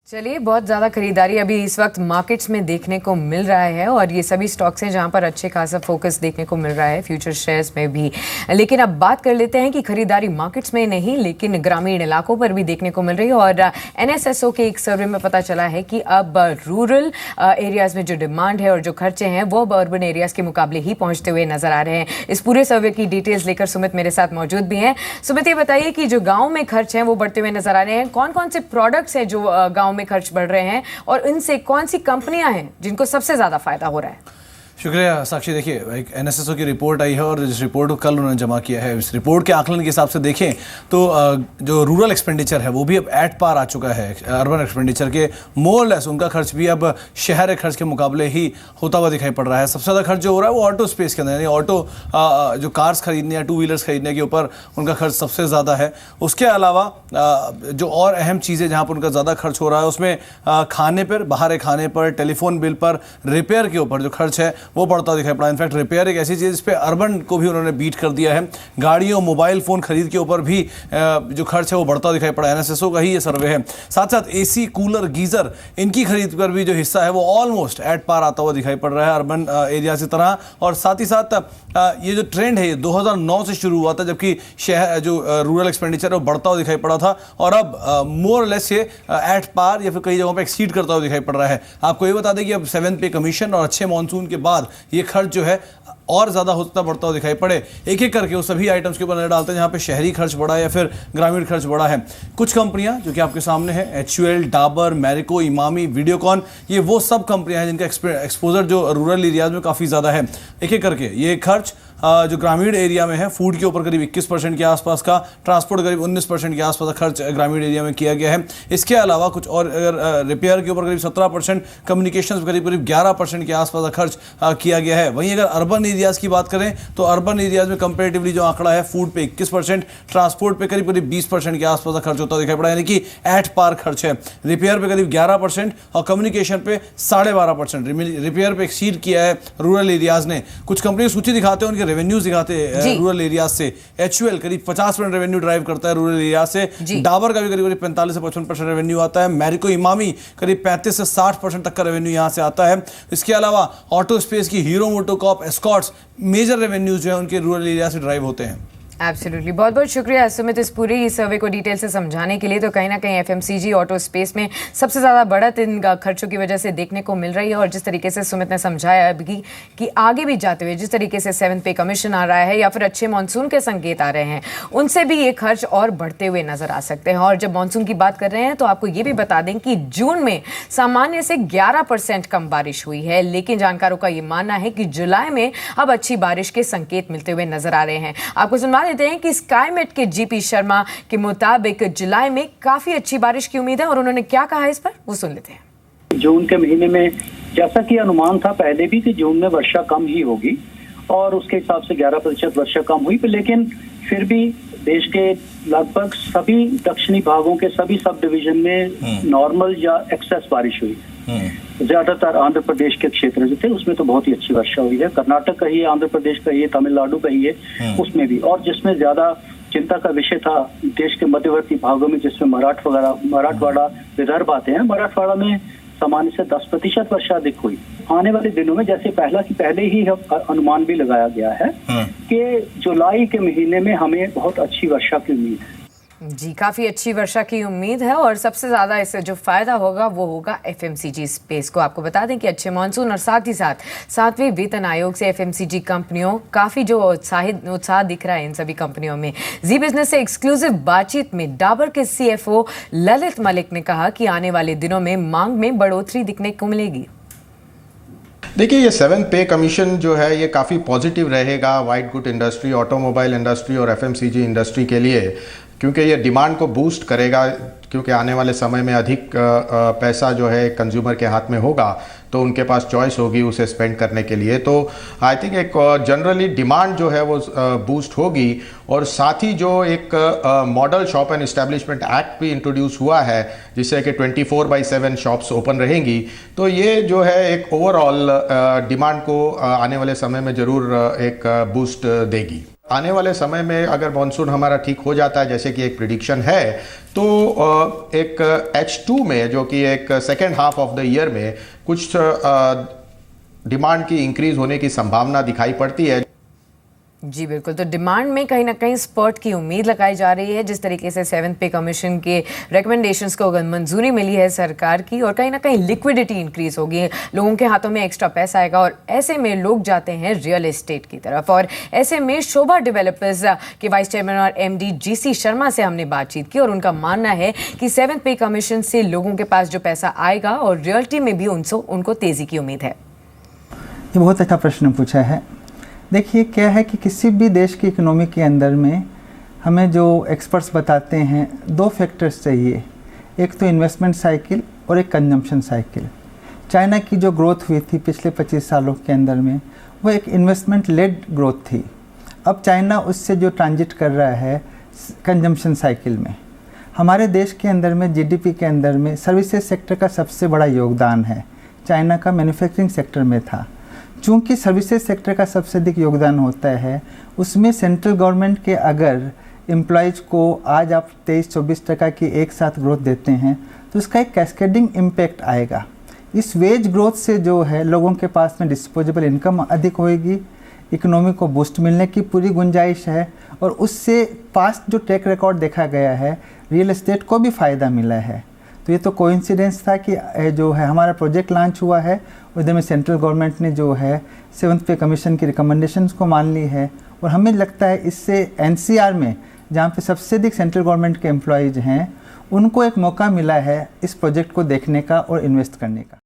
चलिए, बहुत ज़्यादा खरीदारी अभी इस वक्त मार्केट्स में देखने को मिल रहा है और ये सभी स्टॉक्स हैं जहां पर अच्छे खासा फोकस देखने को मिल रहा है, फ्यूचर शेयर्स में भी। लेकिन अब बात कर लेते हैं कि खरीदारी मार्केट्स में नहीं लेकिन ग्रामीण इलाकों पर भी देखने को मिल रही है। और NSSO के एक सर्वे में पता चला है कि अब रूरल एरियाज़ में जो डिमांड है और जो खर्चे हैं वो अब अर्बन एरियाज़ के मुकाबले ही पहुँचते हुए नजर आ रहे हैं। इस पूरे सर्वे की डिटेल्स लेकर सुमित मेरे साथ मौजूद भी हैं। सुमित, ये बताइए कि जो गाँव में खर्च हैं वो बढ़ते हुए नजर आ रहे हैं, कौन कौन से प्रोडक्ट्स हैं जो गाँव में खर्च बढ़ रहे हैं और इनसे कौन सी कंपनियां हैं जिनको सबसे ज्यादा फायदा हो रहा है? शुक्रिया साक्षी। देखिए, एक NSSO की रिपोर्ट आई है और इस रिपोर्ट को कल उन्होंने जमा किया है। इस रिपोर्ट के आकलन के हिसाब से देखें तो जो रूरल एक्सपेंडिचर है वो भी अब एट पार आ चुका है अर्बन एक्सपेंडिचर के। मोर लेस उनका खर्च भी अब शहर खर्च के मुकाबले ही होता हुआ दिखाई पड़ रहा है। सबसे ज़्यादा खर्च जो हो रहा है वो ऑटो स्पेस के अंदर, यानी ऑटो जो कार्स खरीदने या टू व्हीलर्स खरीदने के ऊपर उनका खर्च सबसे ज़्यादा है। उसके अलावा जो और अहम चीज़ें जहाँ पर उनका ज़्यादा खर्च हो रहा है उसमें खाने पर, बाहर खाने पर, टेलीफोन बिल पर, रिपेयर के ऊपर जो खर्च है वो बढ़ता दिखाई पड़ा। इनफैक्ट रिपेयर एक ऐसी चीज़ इस पे अर्बन को भी उन्होंने बीट कर दिया है। गाड़ियों, मोबाइल फ़ोन खरीद के ऊपर भी जो खर्च है वो बढ़ता दिखाई पड़ा। NSSO का ही ये सर्वे है। साथ साथ AC, कूलर, गीज़र इनकी खरीद पर भी जो हिस्सा है वो ऑलमोस्ट एट पार आता हुआ दिखाई पड़ रहा है अर्बन एरिया की तरह। और साथ ही साथ ये जो ट्रेंड है ये 2009 से शुरू हुआ था, जबकि शहर जो रूरल एक्सपेंडिचर है वो बढ़ता हुआ दिखाई पड़ा था और अब मोर लेस ये एट पार या फिर कई जगहों पर एक्सीड करता हुआ दिखाई पड़ रहा है। आपको ये बता दें कि अब 7th पे कमीशन और अच्छे मानसून के बाद ये खर्च जो है और ज़्यादा होता बढ़ता हुआ दिखाई पड़े। एक एक करके वो सभी आइटम्स के ऊपर नजर डालते हैं जहाँ पे शहरी खर्च बढ़ा है या फिर ग्रामीण खर्च बढ़ा है। कुछ कंपनियां जो कि आपके सामने है, HUL, डाबर, मैरिको, इमामी, वीडियोकॉन, ये वो सब कंपनियां हैं जिनका एक्सपोजर जो रूरल एरियाज में काफ़ी ज़्यादा है। एक एक करके ये खर्च जो ग्रामीण एरिया में है, फूड के ऊपर करीब 21% के आसपास का, ट्रांसपोर्ट करीब 19% के आसपास का खर्च ग्रामीण एरिया में किया गया है। इसके अलावा कुछ और अगर रिपेयर के ऊपर करीब 17%, कम्युनिकेशंस करीब 11% के आसपास का खर्च किया गया है। वहीं अगर अर्बन एरियाज़ की बात करें तो अर्बन एरियाज़ में कंपेरेटिवली जो आंकड़ा है, फूड पे 21%, ट्रांसपोर्ट पे करीब 20% के आसपास का खर्च होता दिखाई पड़ा, यानी कि एट पार खर्च है। रिपेयर पे करीब 11% और कम्युनिकेशन पे 12.5%। रिपेयर पे एक्सीड किया है रूरल एरियाज़ ने। कुछ कंपनी सूची दिखाते हैं, उनके रेवेन्यूज दिखाते हैं रूरल एरिया से। HUL करीब 50% रेवेन्यू ड्राइव करता है रूरल एरिया से। डाबर का भी करीब 45 से 55% रेवेन्यू आता है। मैरिको, इमामी करीब 35 से 60% तक का रेवेन्यू यहां से आता है। इसके अलावा ऑटो स्पेस की हीरो मोटोकॉर्प, एस्कॉर्ट्स, मेजर रेवेन्यूज जो है उनके रूरल एरिया से ड्राइव होते हैं। एब्सोल्युटली, बहुत बहुत शुक्रिया सुमित इस पूरी सर्वे को डिटेल से समझाने के लिए। तो कहीं ना कहीं FMCG ऑटो स्पेस में सबसे ज़्यादा बढ़त इन खर्चों की वजह से देखने को मिल रही है। और जिस तरीके से सुमित ने समझाया अभी कि आगे भी जाते हुए जिस तरीके से 7th पे कमीशन आ रहा है या फिर अच्छे मानसून के संकेत आ रहे हैं, उनसे भी ये खर्च और बढ़ते हुए नजर आ सकते हैं। और जब मानसून की बात कर रहे हैं तो आपको ये भी बता दें कि जून में सामान्य से 11% कम बारिश हुई है, लेकिन जानकारों का ये मानना है कि जुलाई में अब अच्छी बारिश के संकेत मिलते हुए नजर आ रहे हैं। आपको सुनवा देते हैं कि स्काईमेट के GP शर्मा के मुताबिक जुलाई में काफी अच्छी बारिश की उम्मीद है और उन्होंने क्या कहा इस पर वो सुन लेते हैं। जून के महीने में जैसा कि अनुमान था पहले भी कि जून में वर्षा कम ही होगी और उसके हिसाब से 11% वर्षा कम हुई, लेकिन फिर भी देश के लगभग सभी दक्षिणी भागों के सभी सब डिवीजन में नॉर्मल या एक्सेस बारिश हुई। ज्यादातर आंध्र प्रदेश के क्षेत्र जो थे उसमें तो बहुत ही अच्छी वर्षा हुई है। कर्नाटक का ही है, आंध्र प्रदेश का ही है, तमिलनाडु का ही है, उसमें भी। और जिसमें ज्यादा चिंता का विषय था देश के मध्यवर्ती भागों में, जिसमें मराठवाड़ा, विदर्भ आते हैं, मराठवाड़ा में सामान्य से 10% वर्षा अधिक हुई। आने वाले दिनों में जैसे पहले ही अनुमान भी लगाया गया है कि जुलाई के महीने में हमें बहुत अच्छी वर्षा की उम्मीद है। जी, काफ़ी अच्छी वर्षा की उम्मीद है और सबसे ज़्यादा इससे जो फ़ायदा होगा वो होगा FMCG स्पेस को। आपको बता दें कि अच्छे मानसून और साथ ही साथ 7वें वेतन आयोग से FMCG कंपनियों काफ़ी जो उत्साह दिख रहा है इन सभी कंपनियों में। जी बिजनेस से एक्सक्लूसिव बातचीत में डाबर के CFO ललित मलिक ने कहा कि आने वाले दिनों में मांग में बढ़ोतरी दिखने को मिलेगी। देखिए, ये 7th पे कमीशन जो है ये काफ़ी पॉजिटिव रहेगा white good industry, automobile industry और FMCG इंडस्ट्री के लिए, क्योंकि ये डिमांड को बूस्ट करेगा। क्योंकि आने वाले समय में अधिक पैसा जो है कंज्यूमर के हाथ में होगा तो उनके पास चॉइस होगी उसे स्पेंड करने के लिए। तो आई थिंक एक जनरली डिमांड जो है वो बूस्ट होगी। और साथ ही जो एक model shop and establishment act भी इंट्रोड्यूस हुआ है जिससे कि 24/7 शॉप्स ओपन रहेंगी, तो ये जो है एक ओवरऑल डिमांड को आने वाले समय में ज़रूर एक बूस्ट देगी। आने वाले समय में अगर मानसून हमारा ठीक हो जाता है जैसे कि एक प्रिडिक्शन है, तो एक H2 में जो कि एक second half of the year में कुछ डिमांड की इंक्रीज होने की संभावना दिखाई पड़ती है। जी बिल्कुल, तो डिमांड में कहीं ना कहीं स्पर्ट की उम्मीद लगाई जा रही है। जिस तरीके से 7th पे कमीशन के रिकमेंडेशंस को मंजूरी मिली है सरकार की, और कहीं ना कहीं लिक्विडिटी इंक्रीज होगी, लोगों के हाथों में एक्स्ट्रा पैसा आएगा, और ऐसे में लोग जाते हैं रियल एस्टेट की तरफ। और ऐसे में शोभा डेवलपर्स के वाइस चेयरमैन और MD GC शर्मा से हमने बातचीत की, और उनका मानना है कि 7th पे कमीशन से लोगों के पास जो पैसा आएगा, और रियल्टी में भी उनको तेजी की उम्मीद है। ये बहुत अच्छा प्रश्न पूछा है। देखिए, क्या है कि किसी भी देश की इकोनॉमी के अंदर में हमें जो एक्सपर्ट्स बताते हैं, दो फैक्टर्स चाहिए, एक तो इन्वेस्टमेंट साइकिल और एक कंजम्पशन साइकिल। चाइना की जो ग्रोथ हुई थी पिछले 25 सालों के अंदर में, वो एक इन्वेस्टमेंट लेड ग्रोथ थी। अब चाइना उससे जो ट्रांजिट कर रहा है कंजम्पशन साइकिल में। हमारे देश के अंदर में GDP के अंदर में सर्विसेज सेक्टर का सबसे बड़ा योगदान है, चाइना का मैन्युफैक्चरिंग सेक्टर में था। चूँकि सर्विसेज सेक्टर का सबसे अधिक योगदान होता है, उसमें सेंट्रल गवर्नमेंट के अगर एम्प्लॉयज़ को आज आप 23-24% की एक साथ ग्रोथ देते हैं, तो उसका एक कैस्केडिंग इम्पैक्ट आएगा। इस वेज ग्रोथ से जो है लोगों के पास में डिस्पोजेबल इनकम अधिक होएगी, इकोनॉमी को बूस्ट मिलने की पूरी गुंजाइश है, और उससे पास्ट जो ट्रैक रिकॉर्ड देखा गया है, रियल एस्टेट को भी फ़ायदा मिला है। तो ये तो कोइंसिडेंस था कि जो है हमारा प्रोजेक्ट लॉन्च हुआ है, उधर में सेंट्रल गवर्नमेंट ने जो है 7th पे कमीशन की रिकमेंडेशंस को मान ली है, और हमें लगता है इससे NCR में जहाँ पे सबसे अधिक सेंट्रल गवर्नमेंट के एम्प्लॉयज़ हैं, उनको एक मौका मिला है इस प्रोजेक्ट को देखने का और इन्वेस्ट करने का।